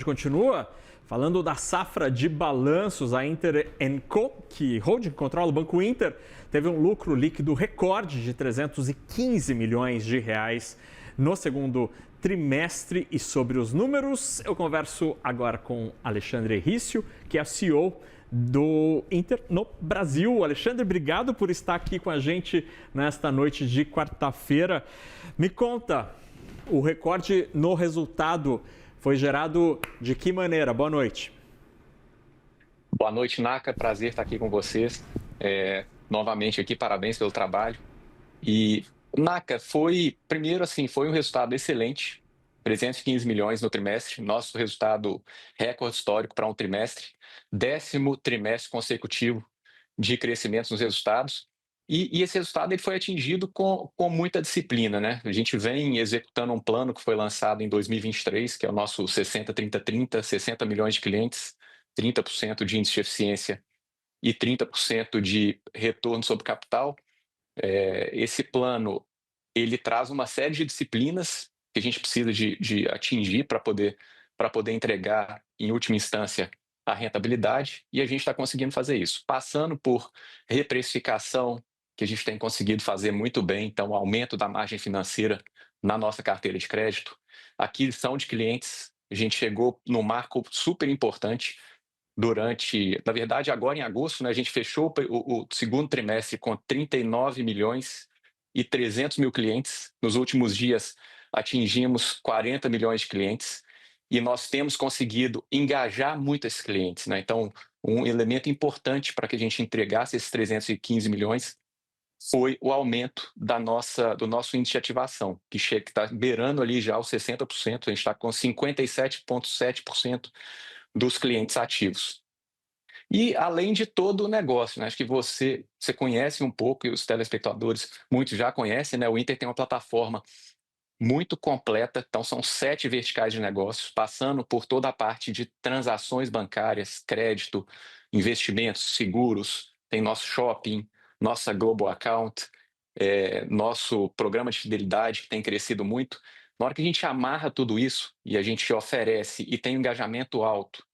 Continua falando da safra de balanços. A Inter & Co, que holding controla o Banco Inter, teve um lucro líquido recorde de 315 milhões de reais no segundo trimestre. E sobre os números, eu converso agora com Alexandre Rício, que é CEO do Inter no Brasil. Alexandre, obrigado por estar aqui com a gente nesta noite de quarta-feira. Me conta, o recorde no resultado foi gerado de que maneira? Boa noite. Boa noite, Naka. Prazer estar aqui com vocês. Novamente aqui, parabéns pelo trabalho. E, Naka, foi um resultado excelente, 315 milhões no trimestre, nosso resultado recorde histórico para um trimestre, 10º trimestre consecutivo de crescimento nos resultados. E esse resultado ele foi atingido com muita disciplina, né? A gente vem executando um plano que foi lançado em 2023, que é o nosso 60-30-30, 60 milhões de clientes, 30% de índice de eficiência e 30% de retorno sobre capital. Esse plano ele traz uma série de disciplinas que a gente precisa de atingir para poder entregar, em última instância, a rentabilidade, e a gente está conseguindo fazer isso, passando por reprecificação, que a gente tem conseguido fazer muito bem, então aumento da margem financeira na nossa carteira de crédito, aquisição de clientes. A gente chegou num marco super importante na verdade, agora em agosto, né, a gente fechou o segundo trimestre com 39 milhões e 300 mil clientes. Nos últimos dias, atingimos 40 milhões de clientes e nós temos conseguido engajar muito esses clientes, né? Então, um elemento importante para que a gente entregasse esses 315 milhões foi o aumento do nosso índice de ativação, que está beirando ali já os 60%, a gente está com 57,7% dos clientes ativos. E além de todo o negócio, né? Acho que você conhece um pouco, e os telespectadores, muitos já conhecem, né? O Inter tem uma plataforma muito completa, então são 7 verticais de negócios, passando por toda a parte de transações bancárias, crédito, investimentos, seguros, tem nosso shopping, nossa Global Account, nosso programa de fidelidade, que tem crescido muito. Na hora que a gente amarra tudo isso e a gente oferece e tem um engajamento alto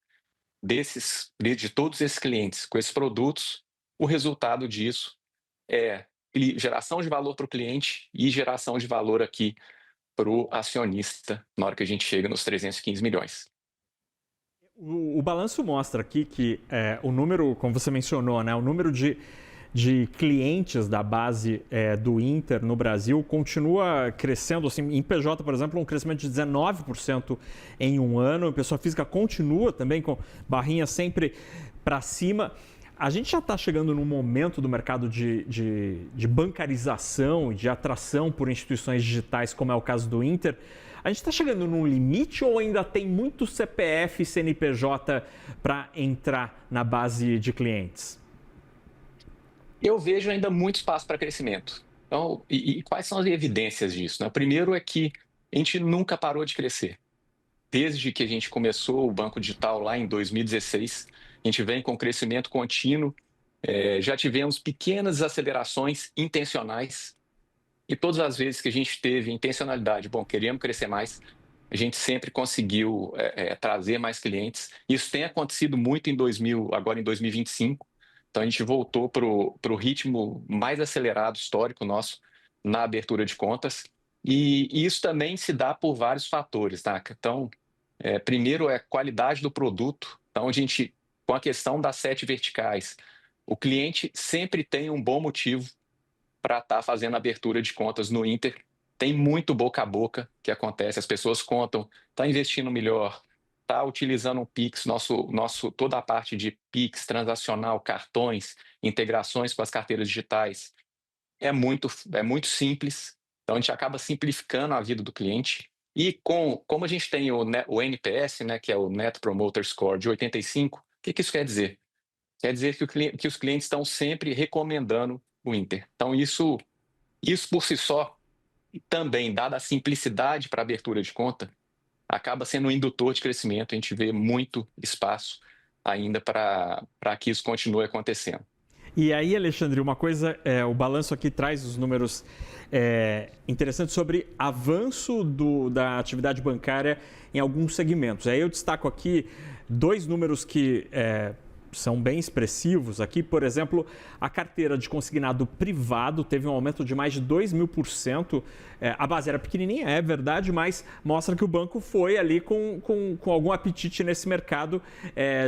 de todos esses clientes com esses produtos, o resultado disso é geração de valor para o cliente e geração de valor aqui para o acionista na hora que a gente chega nos 315 milhões. O balanço mostra aqui que o número, como você mencionou, né, o número de clientes da base do Inter no Brasil continua crescendo. Assim, em PJ, por exemplo, um crescimento de 19% em um ano. A pessoa física continua também com barrinha sempre para cima. A gente já está chegando num momento do mercado de bancarização e de atração por instituições digitais, como é o caso do Inter. A gente está chegando num limite ou ainda tem muito CPF e CNPJ para entrar na base de clientes? Eu vejo ainda muito espaço para crescimento. Então, e quais são as evidências disso, né? O primeiro é que a gente nunca parou de crescer. Desde que a gente começou o Banco Digital lá em 2016, a gente vem com crescimento contínuo. Já tivemos pequenas acelerações intencionais e todas as vezes que a gente teve intencionalidade, queríamos crescer mais, a gente sempre conseguiu trazer mais clientes. Isso tem acontecido muito agora em 2025. Então a gente voltou para o ritmo mais acelerado histórico nosso na abertura de contas. E isso também se dá por vários fatores, tá? Então, primeiro é a qualidade do produto. Então, com a questão das 7 verticais, o cliente sempre tem um bom motivo para estar fazendo a abertura de contas no Inter. Tem muito boca a boca que acontece, as pessoas contam, está investindo melhor, está utilizando o Pix, toda a parte de Pix, transacional, cartões, integrações com as carteiras digitais. É muito simples, então a gente acaba simplificando a vida do cliente. E como a gente tem o NPS, né, que é o Net Promoter Score de 85, o que isso quer dizer? Quer dizer que os clientes estão sempre recomendando o Inter. Então isso por si só, e também dada a simplicidade para a abertura de conta, acaba sendo um indutor de crescimento. A gente vê muito espaço ainda para que isso continue acontecendo. E aí, Alexandre, uma coisa, o balanço aqui traz os números interessante sobre avanço da atividade bancária em alguns segmentos. Aí eu destaco aqui dois números que são bem expressivos aqui. Por exemplo, a carteira de consignado privado teve um aumento de mais de 2.000%. A base era pequenininha, é verdade, mas mostra que o banco foi ali com algum apetite nesse mercado,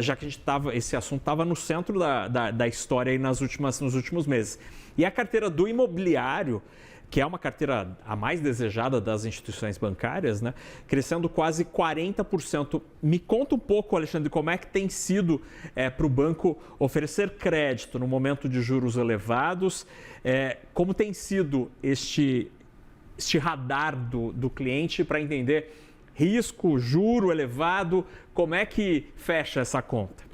já que esse assunto estava no centro da história aí nos últimos meses. E a carteira do imobiliário, que é uma carteira a mais desejada das instituições bancárias, né? Crescendo quase 40%. Me conta um pouco, Alexandre, como é que tem sido para o banco oferecer crédito no momento de juros elevados, como tem sido este radar do cliente para entender risco, juro elevado, como é que fecha essa conta?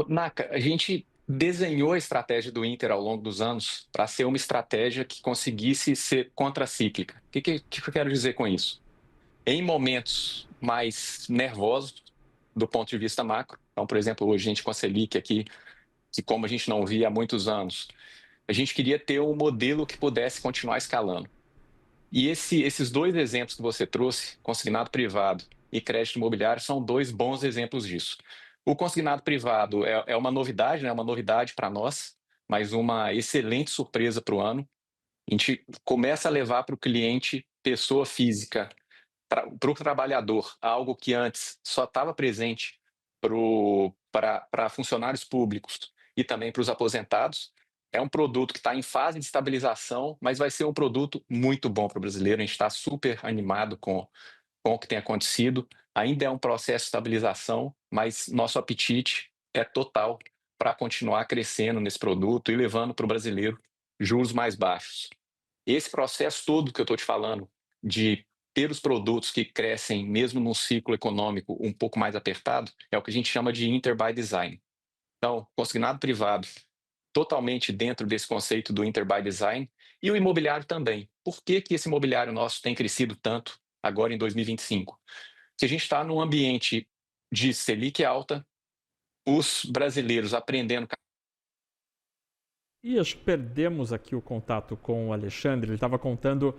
Naka, a gente desenhou a estratégia do Inter ao longo dos anos para ser uma estratégia que conseguisse ser contracíclica. O que eu quero dizer com isso? Em momentos mais nervosos do ponto de vista macro, então, por exemplo, hoje a gente com a Selic aqui, que como a gente não via há muitos anos, a gente queria ter um modelo que pudesse continuar escalando. E esses dois exemplos que você trouxe, consignado privado e crédito imobiliário, são dois bons exemplos disso. O consignado privado é uma novidade, né? Uma novidade para nós, mas uma excelente surpresa para o ano. A gente começa a levar para o cliente, pessoa física, para o trabalhador, algo que antes só estava presente para funcionários públicos e também para os aposentados. É um produto que está em fase de estabilização, mas vai ser um produto muito bom para o brasileiro. A gente está super animado com o que tem acontecido. Ainda é um processo de estabilização, mas nosso apetite é total para continuar crescendo nesse produto e levando para o brasileiro juros mais baixos. Esse processo todo que eu estou te falando, de ter os produtos que crescem mesmo num ciclo econômico um pouco mais apertado, é o que a gente chama de Inter by Design. Então, consignado privado, totalmente dentro desse conceito do Inter by Design, e o imobiliário também. Por que esse imobiliário nosso tem crescido tanto agora em 2025? Se a gente está num ambiente de Selic alta, os brasileiros aprendendo. E acho que perdemos aqui o contato com o Alexandre. Ele estava contando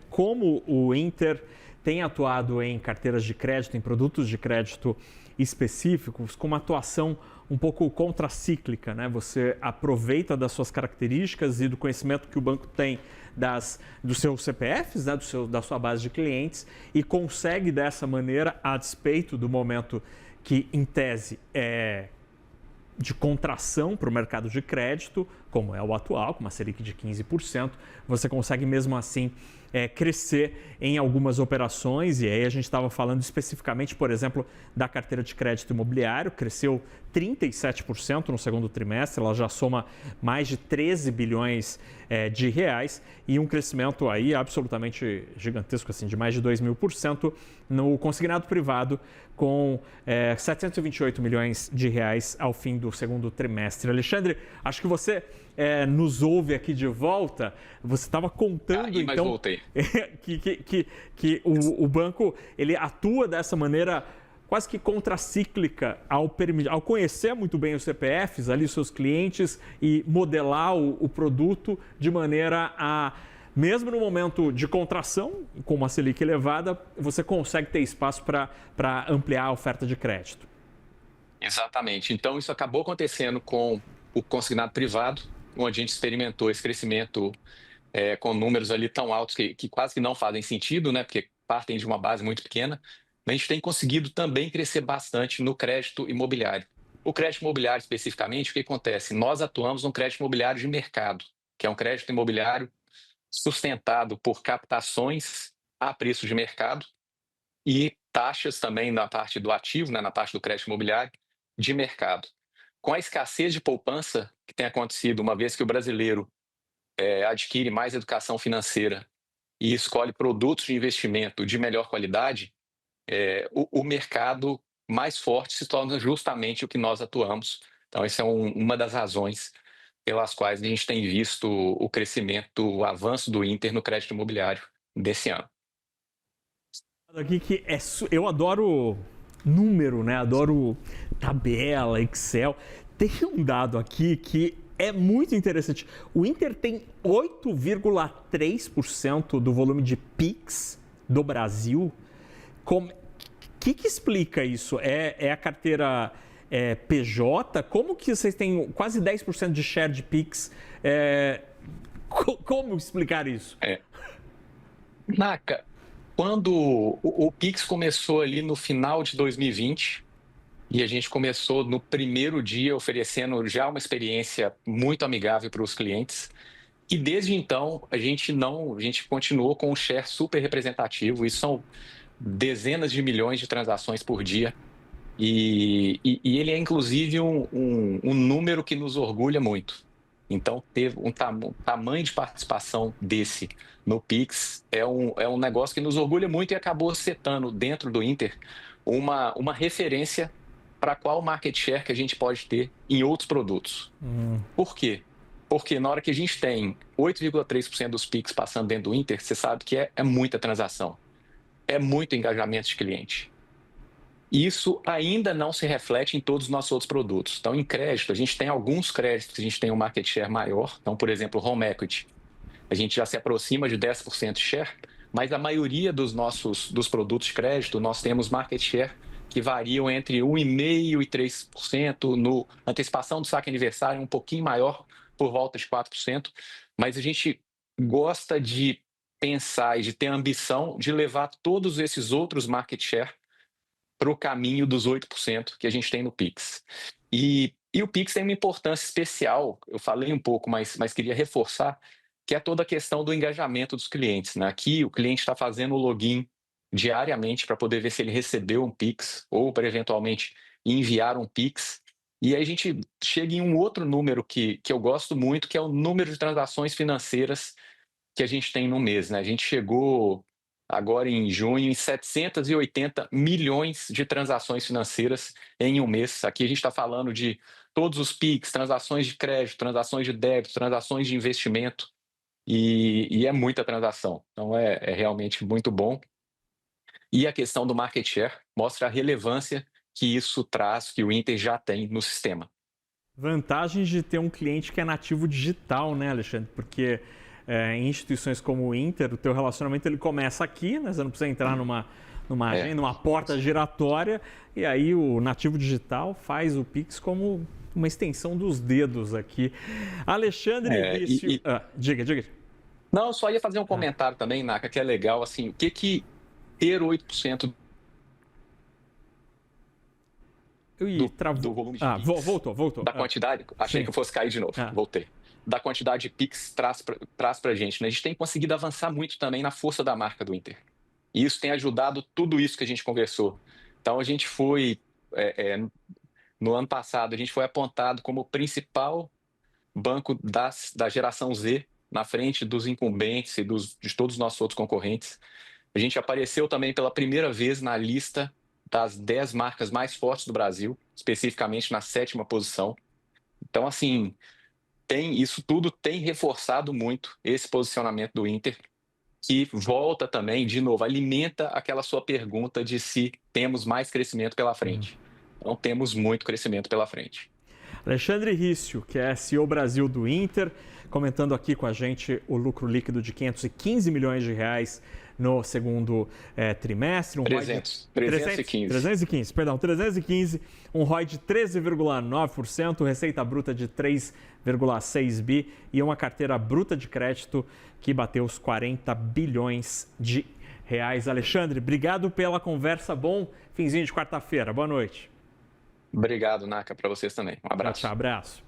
como o Inter tem atuado em carteiras de crédito, em produtos de crédito específicos, com uma atuação um pouco contracíclica, né? Você aproveita das suas características e do conhecimento que o banco tem dos seus CPFs, né? Da sua base de clientes, e consegue dessa maneira, a despeito do momento que, em tese, é de contração para o mercado de crédito, como é o atual, com uma Selic de 15%, você consegue mesmo assim crescer em algumas operações. E aí a gente estava falando especificamente, por exemplo, da carteira de crédito imobiliário, cresceu 37% no segundo trimestre, ela já soma mais de 13 bilhões de reais, e um crescimento aí absolutamente gigantesco, assim, de mais de 2.000% no consignado privado, com 728 milhões de reais ao fim do segundo trimestre. Alexandre, acho que você nos ouve aqui de volta. Você estava contando, mas então, voltei. que o banco ele atua dessa maneira quase que contracíclica ao conhecer muito bem os CPFs, ali, os seus clientes, e modelar o produto de maneira a, mesmo no momento de contração, com uma Selic elevada, você consegue ter espaço para ampliar a oferta de crédito. Exatamente. Então, isso acabou acontecendo com o consignado privado, onde a gente experimentou esse crescimento com números ali tão altos que quase que não fazem sentido, né? Porque partem de uma base muito pequena. Mas a gente tem conseguido também crescer bastante no crédito imobiliário. O crédito imobiliário, especificamente, o que acontece? Nós atuamos no crédito imobiliário de mercado, que é um crédito imobiliário sustentado por captações a preço de mercado e taxas também na parte do ativo, né, na parte do crédito imobiliário de mercado. Com a escassez de poupança que tem acontecido, uma vez que o brasileiro adquire mais educação financeira e escolhe produtos de investimento de melhor qualidade, o mercado mais forte se torna justamente o que nós atuamos. Então, essa é uma das razões pelas quais a gente tem visto o crescimento, o avanço do Inter no crédito imobiliário desse ano. Aqui eu adoro número, né? Adoro tabela, Excel. Tem um dado aqui que É muito interessante. O Inter tem 8,3% do volume de Pix do Brasil. O que explica isso? É a carteira PJ? Como que vocês têm quase 10% de share de Pix? Como explicar isso? Naka, quando o Pix começou ali no final de 2020, e a gente começou no primeiro dia oferecendo já uma experiência muito amigável para os clientes. E desde então, a gente continuou com um share super representativo. Isso são dezenas de milhões de transações por dia. E ele é, inclusive, um número que nos orgulha muito. Então, ter um tamanho de participação desse no Pix é um negócio que nos orgulha muito e acabou setando dentro do Inter uma referência para qual market share que a gente pode ter em outros produtos. Por quê? Porque na hora que a gente tem 8,3% dos Pix passando dentro do Inter, você sabe que é muita transação, é muito engajamento de cliente. Isso ainda não se reflete em todos os nossos outros produtos. Então, em crédito, a gente tem alguns créditos que a gente tem um market share maior. Então, por exemplo, home equity, a gente já se aproxima de 10% de share, mas a maioria dos produtos de crédito, nós temos market share que variam entre 1,5% e 3%. No antecipação do saque aniversário, um pouquinho maior, por volta de 4%. Mas a gente gosta de pensar e de ter a ambição de levar todos esses outros market share para o caminho dos 8% que a gente tem no Pix. E o Pix tem uma importância especial, eu falei um pouco, mas queria reforçar, que é toda a questão do engajamento dos clientes, né? Aqui o cliente está fazendo o login diariamente para poder ver se ele recebeu um Pix ou para eventualmente enviar um Pix. E aí a gente chega em um outro número que eu gosto muito, que é o número de transações financeiras que a gente tem no mês, né? A gente chegou agora em junho em 780 milhões de transações financeiras em um mês. Aqui a gente está falando de todos os Pix, transações de crédito, transações de débito, transações de investimento. E é muita transação. Então é realmente muito bom. E a questão do market share mostra a relevância que isso traz, que o Inter já tem no sistema. Vantagens de ter um cliente que é nativo digital, né, Alexandre? Porque em instituições como o Inter, o teu relacionamento ele começa aqui, né? Você não precisa entrar numa agenda, numa porta giratória, e aí o nativo digital faz o Pix como uma extensão dos dedos aqui. Alexandre Vício... Diga. Não, eu só ia fazer um comentário também, Naka, que é legal, assim, o que ter 8% do volume de Pix... Voltou. Da quantidade, achei que eu fosse cair de novo, voltei. Da quantidade de Pix traz para a gente, né? A gente tem conseguido avançar muito também na força da marca do Inter. E isso tem ajudado tudo isso que a gente conversou. Então, a gente foi, no ano passado, a gente foi apontado como o principal banco da geração Z, na frente dos incumbentes e de todos os nossos outros concorrentes. A gente apareceu também pela primeira vez na lista das 10 marcas mais fortes do Brasil, especificamente na 7ª posição. Então, assim... isso tudo tem reforçado muito esse posicionamento do Inter, que volta também, de novo, alimenta aquela sua pergunta de se temos mais crescimento pela frente. Então, temos muito crescimento pela frente. Alexandre Vício, que é CEO Brasil do Inter, comentando aqui com a gente o lucro líquido de 515 milhões de reais no segundo trimestre. 315, um ROI de 13,9%, receita bruta de 3,6 bi e uma carteira bruta de crédito que bateu os 40 bilhões de reais. Alexandre, obrigado pela conversa, bom finzinho de quarta-feira, boa noite. Obrigado, Naka, para vocês também. Um abraço. Abraço.